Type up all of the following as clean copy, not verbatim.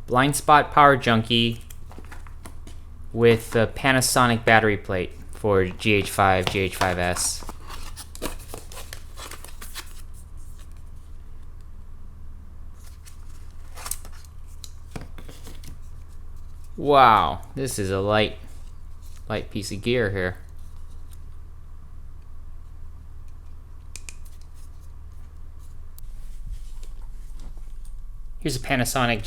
blind spot power junkie with the Panasonic battery plate for GH5, GH5S. Wow, this is a light piece of gear here. Here's a Panasonic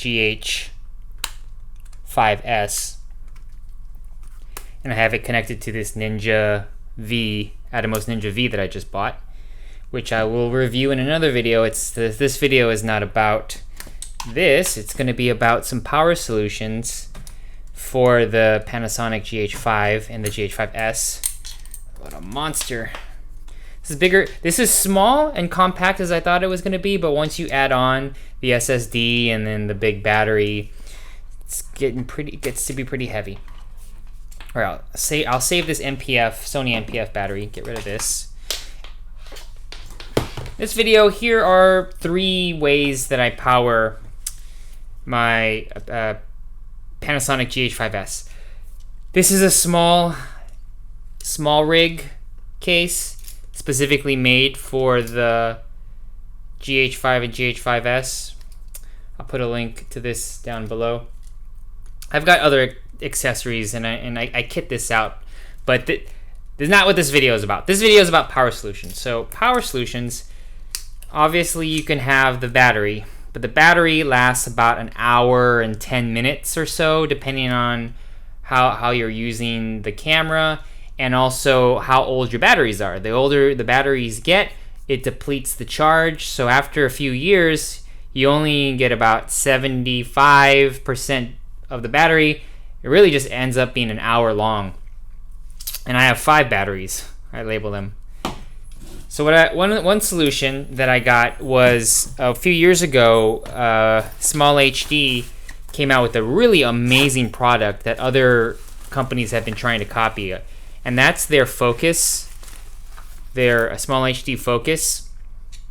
GH5S, and I have it connected to this Ninja V, Atomos Ninja V that I just bought, which I will review in another video. This video is not about this. It's going to be about some power solutions for the Panasonic GH5 and the GH5S. What a monster. This is bigger. This is small and compact as I thought it was going to be, but once you add on the SSD and then the big battery, it gets to be pretty heavy. All right, I'll save this Sony MPF battery. Get rid of this. This video, here are 3 ways that I power my Panasonic GH5S. This is a small rig case specifically made for the GH5 and GH5S. I'll put a link to this down below. I've got other accessories and I kit this out, but this is not what this video is about. This video is about power solutions. So power solutions, obviously you can have the battery, but the battery lasts about an hour and 10 minutes or so, depending on how you're using the camera and also how old your batteries are. The older the batteries get, it depletes the charge. So after a few years, you only get about 75% of the battery. It really just ends up being an hour long. And I have 5 batteries. I label them. So one solution that I got was a few years ago, Small HD came out with a really amazing product that other companies have been trying to copy. And that's their focus, their Small HD focus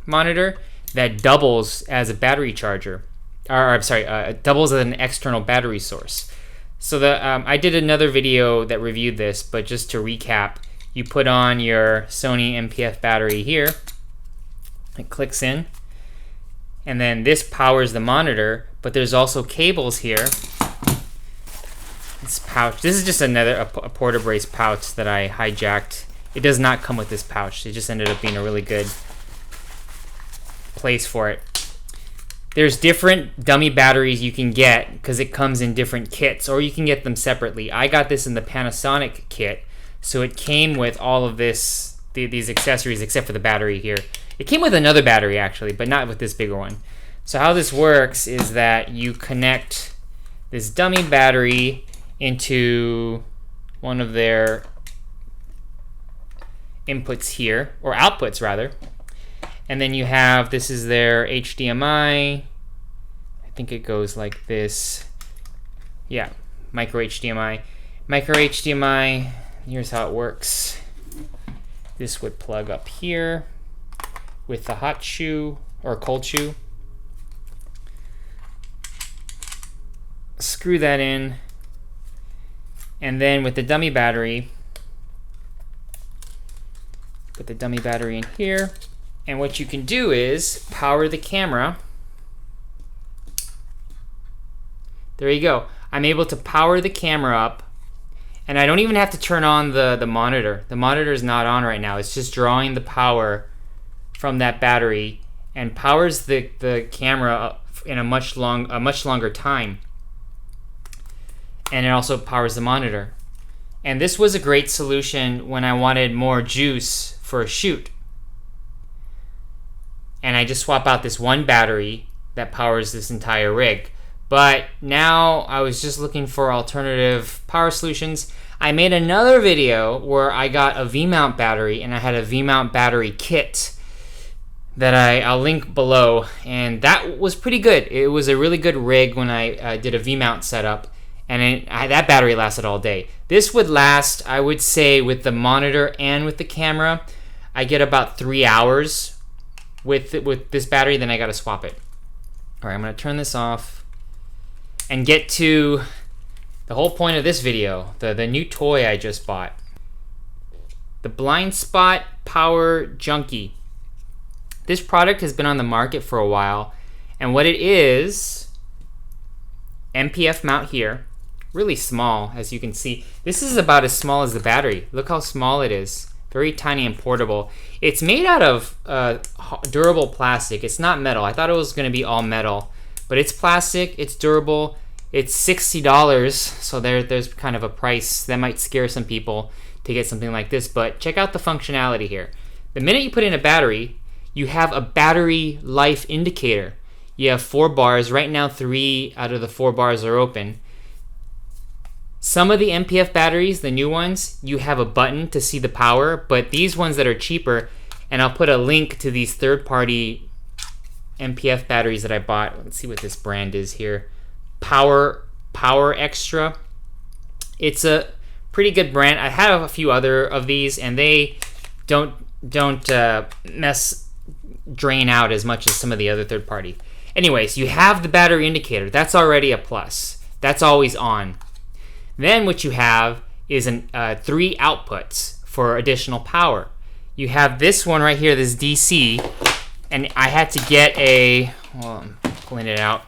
monitor that doubles as a battery charger. Doubles as an external battery source. So I did another video that reviewed this, but just to recap, you put on your Sony MPF battery here. It clicks in, and then this powers the monitor, but there's also cables here. This pouch, this is just a porta brace pouch that I hijacked. It does not come with this pouch. It just ended up being a really good place for it. There's different dummy batteries you can get because it comes in different kits, or you can get them separately. I got this in the Panasonic kit, so it came with all of these accessories except for the battery here. It came with another battery actually, but not with this bigger one. So how this works is that you connect this dummy battery into one of their inputs here, or outputs rather. And then you have, this is their HDMI. I think it goes like this. Yeah, micro HDMI. Micro HDMI, here's how it works. This would plug up here with the hot shoe or cold shoe. Screw that in. And then with the dummy battery, put the dummy battery in here. And what you can do is power the camera. There you go. I'm able to power the camera up, and I don't even have to turn on the monitor. The monitor is not on right now. It's just drawing the power from that battery and powers the camera up in a much longer time. And it also powers the monitor. And this was a great solution when I wanted more juice for a shoot. And I just swap out this one battery that powers this entire rig. But now I was just looking for alternative power solutions. I made another video where I got a V-mount battery, and I had a V-mount battery kit that I'll link below, and that was pretty good. It was a really good rig when I did a V-mount setup, and that battery lasted all day. This would last, I would say, with the monitor and with the camera, I get about 3 hours with this battery, then I gotta swap it. All right, I'm gonna turn this off. and get to the whole point of this video, the new toy I just bought. The Blind Spot Power Junkie. This product has been on the market for a while, and what it is, MPF mount here, really small as you can see. This is about as small as the battery. Look how small it is. Very tiny and portable. It's made out of durable plastic. It's not metal. I thought it was going to be all metal, but it's plastic, it's durable. It's $60, so there's kind of a price that might scare some people to get something like this, but check out the functionality here. The minute you put in a battery, you have a battery life indicator. You have 4 bars. Right now, 3 out of the 4 bars are open. Some of the MPF batteries, the new ones, you have a button to see the power, but these ones that are cheaper, and I'll put a link to these third-party MPF batteries that I bought. Let's see what this brand is here. Power Extra. It's a pretty good brand. I have a few other of these, and they don't drain out as much as some of the other third party. Anyways, you have the battery indicator. That's already a plus. That's always on. Then what you have is 3 outputs for additional power. You have this one right here, this DC, and I had to get I'm pulling it out,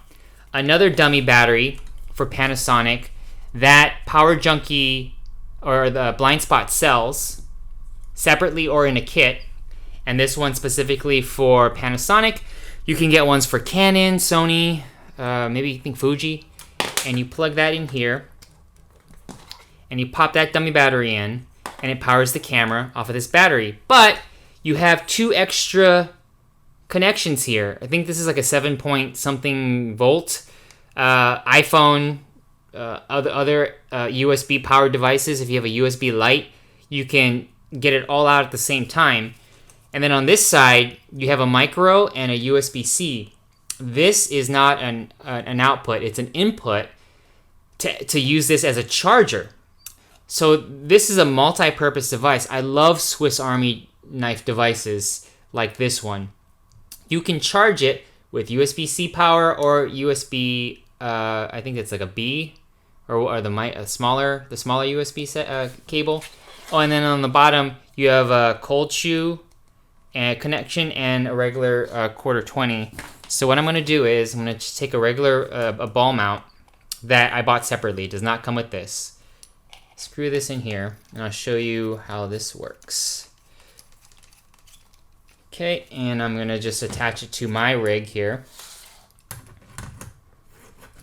another dummy battery for Panasonic that Power Junkie or the Blind Spot sells separately or in a kit, and this one specifically for Panasonic. You can get ones for Canon, Sony, maybe you think Fuji, and you plug that in here, and you pop that dummy battery in, and it powers the camera off of this battery. But you have 2 extra connections here. I think this is like a 7-point-something volt. iPhone, other USB powered devices. If you have a USB light, you can get it all out at the same time. And then on this side, you have a micro and a USB-C. This is not an output, it's an input to use this as a charger. So this is a multi-purpose device. I love Swiss Army knife devices like this one. You can charge it with USB-C power or USB, I think it's like a B, or the smaller USB cable. Oh, and then on the bottom, you have a cold shoe and connection and a regular quarter 20. So what I'm going to do is I'm going to just take a regular a ball mount that I bought separately. It does not come with this. Screw this in here, and I'll show you how this works. Okay, and I'm going to just attach it to my rig here.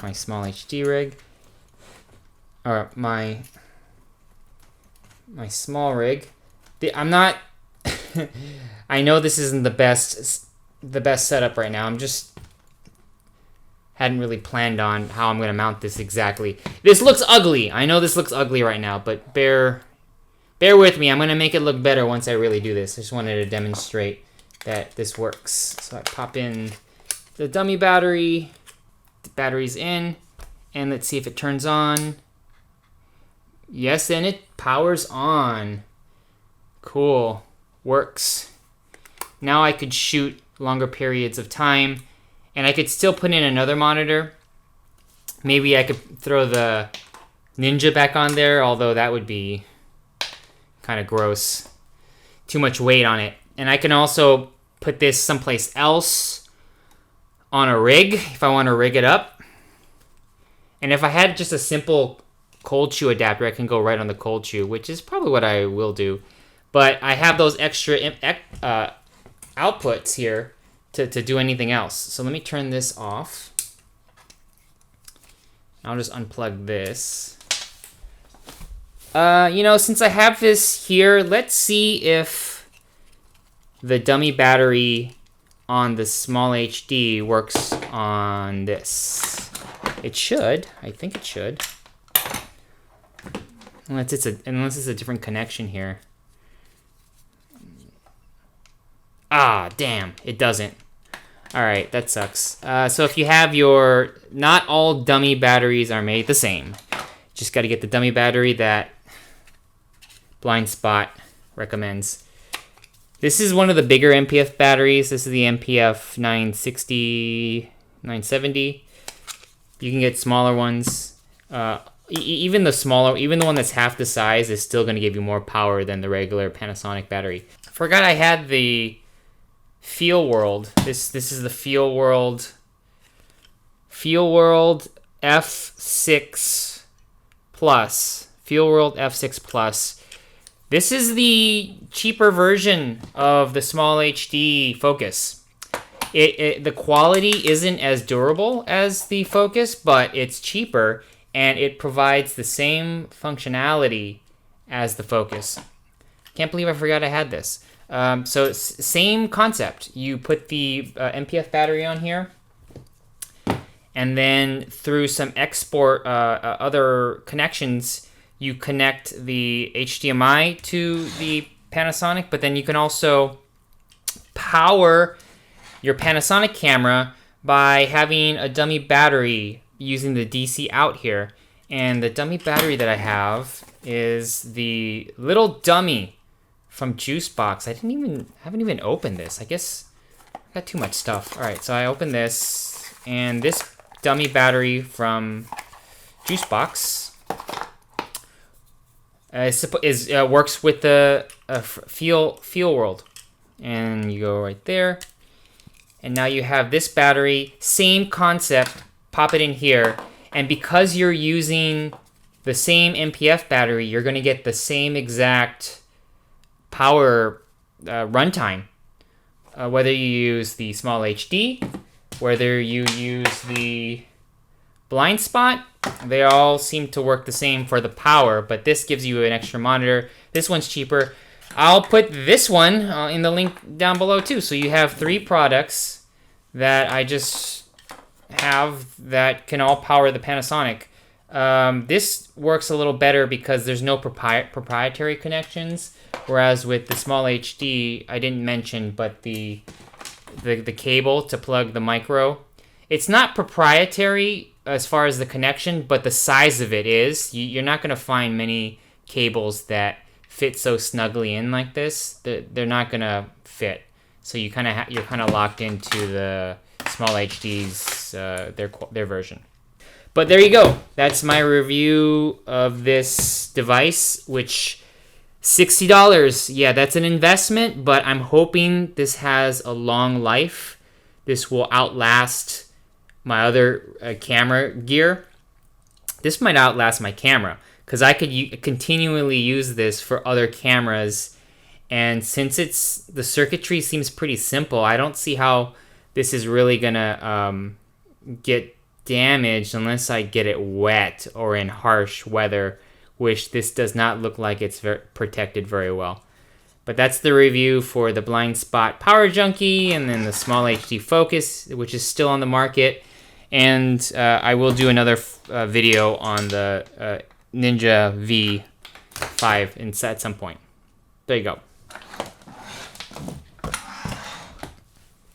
My small HD rig. Or my small rig. I'm not... I know this isn't the best setup right now. I'm just... hadn't really planned on how I'm going to mount this exactly. This looks ugly. I know this looks ugly right now, but bear with me. I'm going to make it look better once I really do this. I just wanted to demonstrate that this works. So I pop in the dummy battery. The battery's in. And let's see if it turns on. Yes, and it powers on. Cool. Works. Now I could shoot longer periods of time. And I could still put in another monitor. Maybe I could throw the Ninja back on there, although that would be kind of gross. Too much weight on it. And I can also put this someplace else on a rig if I want to rig it up. And if I had just a simple cold shoe adapter, I can go right on the cold shoe, which is probably what I will do. But I have those extra outputs here to do anything else. So let me turn this off. I'll just unplug this. Since I have this here, let's see if the dummy battery on the small HD works on this. It should. I think it should. Unless it's a different connection here. Ah, damn, it doesn't. Alright, that sucks. So if you have not all dummy batteries are made the same. Just got to get the dummy battery that Blind Spot recommends. This is one of the bigger MPF batteries. This is the MPF 960, 970. You can get smaller ones. Even the one that's half the size is still going to give you more power than the regular Panasonic battery. I forgot I had the Feel World. This is the Feel World F6 Plus. Feel World F6 Plus. This is the cheaper version of the small HD Focus. The quality isn't as durable as the Focus, but it's cheaper and it provides the same functionality as the Focus. Can't believe I forgot I had this. So it's same concept. You put the MPF battery on here, and then through some export other connections, you connect the HDMI to the Panasonic, but then you can also power your Panasonic camera by having a dummy battery using the DC out here. And the dummy battery that I have is the little dummy from Juicebox. I haven't even opened this. I guess I got too much stuff. All right, so I opened this, and this dummy battery from Juicebox works with the Feel World, and you go right there, and now you have this battery, same concept. Pop it in here, and because you're using the same MPF battery, you're going to get the same exact power runtime, whether you use the small HD, whether you use the blind spot. They all seem to work the same for the power, but this gives you an extra monitor. This one's cheaper. I'll put this one in the link down below too. So you have 3 products that I just have that can all power the Panasonic. This works a little better because there's no proprietary connections, whereas with the small HD, I didn't mention, but the cable to plug the micro, it's not proprietary as far as the connection, but the size of it is. You're not going to find many cables that fit so snugly in like this. They're not going to fit. So you're kind of locked into the small HD's their version. But there you go. That's my review of this device, which $60. Yeah, that's an investment, but I'm hoping this has a long life. This will outlast my other camera gear. This might outlast my camera because I could continually use this for other cameras. And since the circuitry seems pretty simple, I don't see how this is really gonna get damaged unless I get it wet or in harsh weather, which this does not look like it's protected very well. But that's the review for the Blind Spot Power Junkie and then the Small HD Focus, which is still on the market. And I will do another video on the Ninja V5 at some point. There you go.